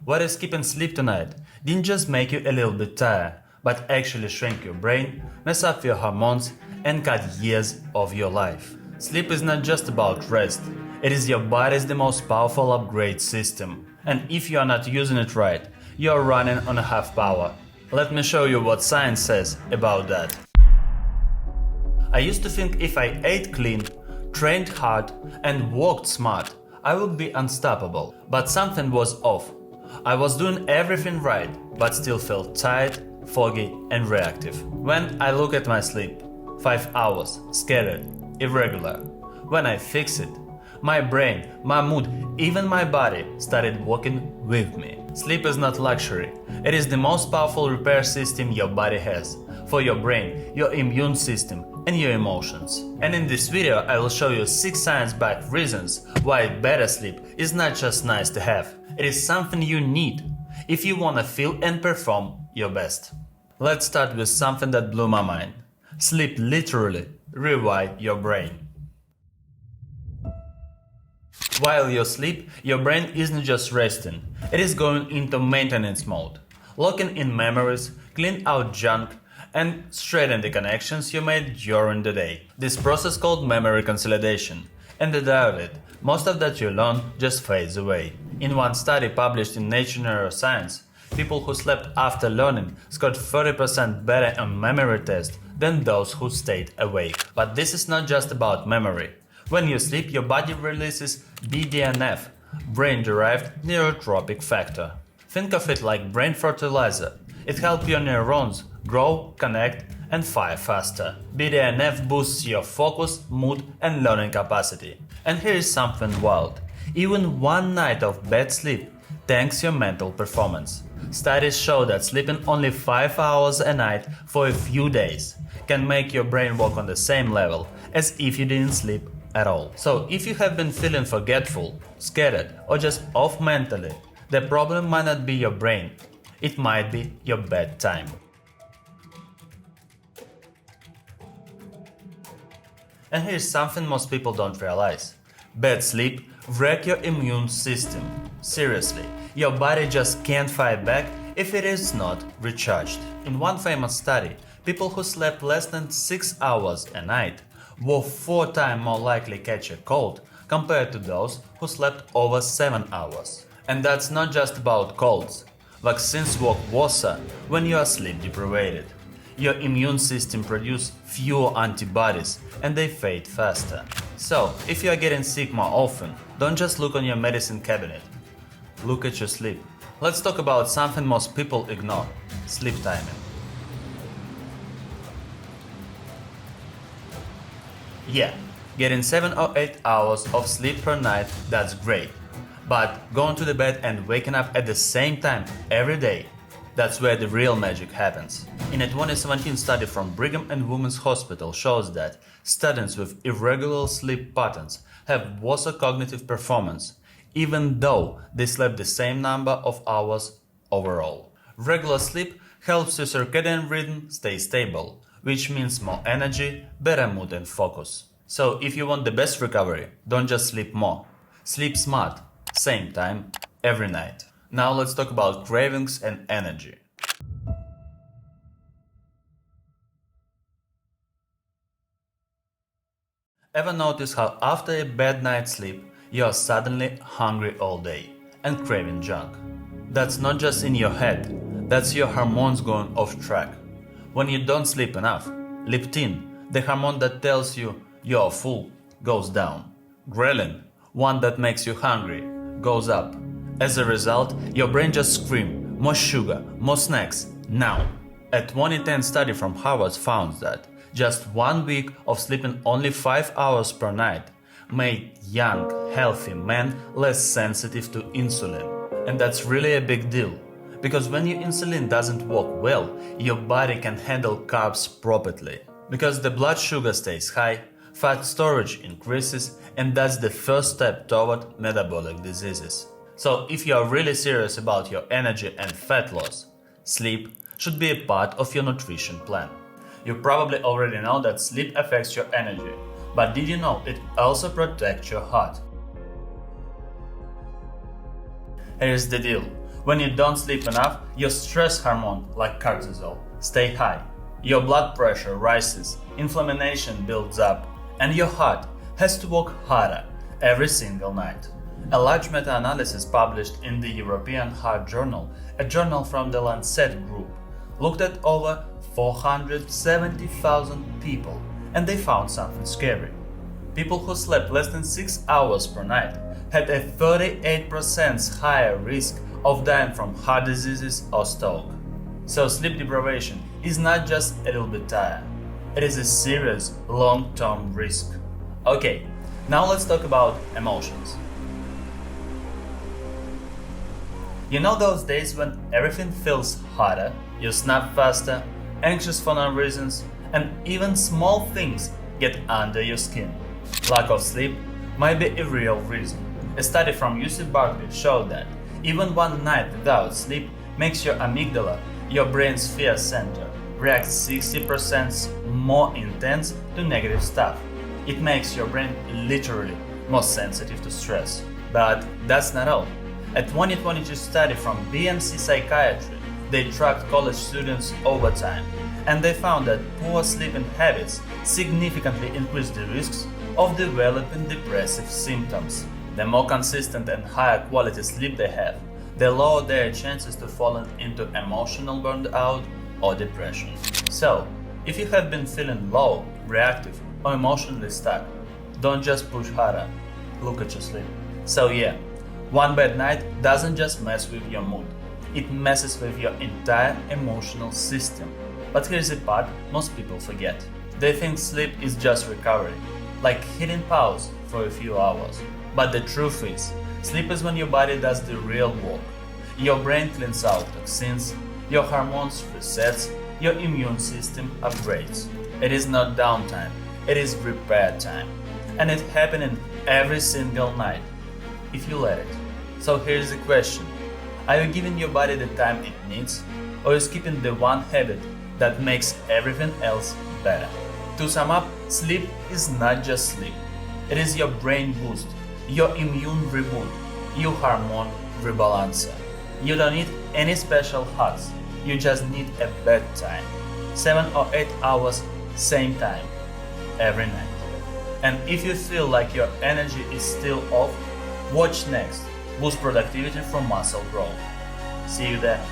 What if skipping sleep tonight didn't just make you a little bit tired, but actually shrink your brain, mess up your hormones, and cut years of your life? Sleep is not just about rest, it is your body's the most powerful upgrade system. And if you are not using it right, you are running on a half power. Let me show you what science says about that. I used to think if I ate clean, trained hard, and worked smart, I would be unstoppable. But something was off. I was doing everything right, but still felt tired, foggy, and reactive. When I look at my sleep, 5 hours, scattered, irregular. When I fix it, my brain, my mood, even my body started working with me. Sleep is not luxury. It is the most powerful repair system your body has. For your brain, your immune system, and your emotions. And in this video, I will show you 6 science-backed reasons why better sleep is not just nice to have. It is something you need if you want to feel and perform your best. Let's start with something that blew my mind. Sleep literally rewires your brain. While you sleep, your brain isn't just resting, it is going into maintenance mode, locking in memories, clean out junk, and straighten the connections you made during the day. This process called memory consolidation, and without it, most of that you learn just fades away. In one study published in Nature Neuroscience, people who slept after learning scored 30% better on memory tests than those who stayed awake. But this is not just about memory. When you sleep, your body releases BDNF, brain-derived neurotrophic factor. Think of it like brain fertilizer. It helps your neurons grow, connect, and fire faster. BDNF boosts your focus, mood, and learning capacity. And here is something wild. Even one night of bad sleep tanks your mental performance. Studies show that sleeping only 5 hours a night for a few days can make your brain work on the same level as if you didn't sleep at all. So if you have been feeling forgetful, scattered, or just off mentally, the problem might not be your brain. It might be your bedtime. And here's something most people don't realize. Bad sleep wrecks your immune system. Seriously, your body just can't fight back if it is not recharged. In one famous study, people who slept less than 6 hours a night were 4 times more likely to catch a cold compared to those who slept over 7 hours. And that's not just about colds. Vaccines work worse when you are sleep deprived. Your immune system produces fewer antibodies and they fade faster. So, if you are getting sick more often, don't just look on your medicine cabinet. Look at your sleep. Let's talk about something most people ignore: sleep timing. Yeah, getting 7 or 8 hours of sleep per night, that's great. But going to the bed and waking up at the same time every day, that's where the real magic happens. In a 2017 study from Brigham and Women's Hospital shows that students with irregular sleep patterns have worse cognitive performance, even though they slept the same number of hours overall. Regular sleep helps your circadian rhythm stay stable, which means more energy, better mood and focus. So if you want the best recovery, don't just sleep more. Sleep smart, same time, every night. Now let's talk about cravings and energy. Ever notice how after a bad night's sleep, you are suddenly hungry all day and craving junk? That's not just in your head, that's your hormones going off track. When you don't sleep enough, leptin, the hormone that tells you you're full, goes down. Ghrelin, one that makes you hungry, goes up. As a result, your brain just screams, more sugar, more snacks, now. A 2010 study from Harvard found that just 1 week of sleeping only 5 hours per night made young, healthy men less sensitive to insulin. And that's really a big deal. Because when your insulin doesn't work well, your body can handle carbs properly. Because the blood sugar stays high, fat storage increases, and that's the first step toward metabolic diseases. So if you are really serious about your energy and fat loss, sleep should be a part of your nutrition plan. You probably already know that sleep affects your energy, but did you know it also protects your heart? Here's the deal. When you don't sleep enough, your stress hormone, like cortisol, stay high. Your blood pressure rises, inflammation builds up, and your heart has to work harder every single night. A large meta-analysis published in the European Heart Journal, a journal from the Lancet Group, looked at over 470,000 people, and they found something scary. People who slept less than 6 hours per night had a 38% higher risk of dying from heart diseases or stroke. So sleep deprivation is not just a little bit tired, it is a serious long-term risk. Okay, now let's talk about emotions. You know those days when everything feels harder, you snap faster, anxious for no reasons, and even small things get under your skin. Lack of sleep might be a real reason. A study from UC Berkeley showed that even one night without sleep makes your amygdala, your brain's fear center, react 60% more intense to negative stuff. It makes your brain literally more sensitive to stress. But that's not all. A 2022 study from BMC Psychiatry, they tracked college students over time, and they found that poor sleeping habits significantly increase the risks of developing depressive symptoms. The more consistent and higher quality sleep they have, the lower their chances to falling into emotional burnout or depression. So, if you have been feeling low, reactive, or emotionally stuck, don't just push harder, look at your sleep. So yeah, one bad night doesn't just mess with your mood, it messes with your entire emotional system. But here's the part most people forget. They think sleep is just recovery, like hitting pause for a few hours. But the truth is, sleep is when your body does the real work. Your brain cleans out toxins, your hormones resets, your immune system upgrades. It is not downtime, it is repair time. And it's happening every single night, if you let it. So here's the question. Are you giving your body the time it needs, or are you skipping the one habit that makes everything else better? To sum up, sleep is not just sleep. It is your brain boost, your immune reboot, your hormone rebalancer. You don't need any special hacks, you just need a bedtime. 7 or 8 hours, same time, every night. And if you feel like your energy is still off, watch next. Boost productivity from muscle growth. See you there.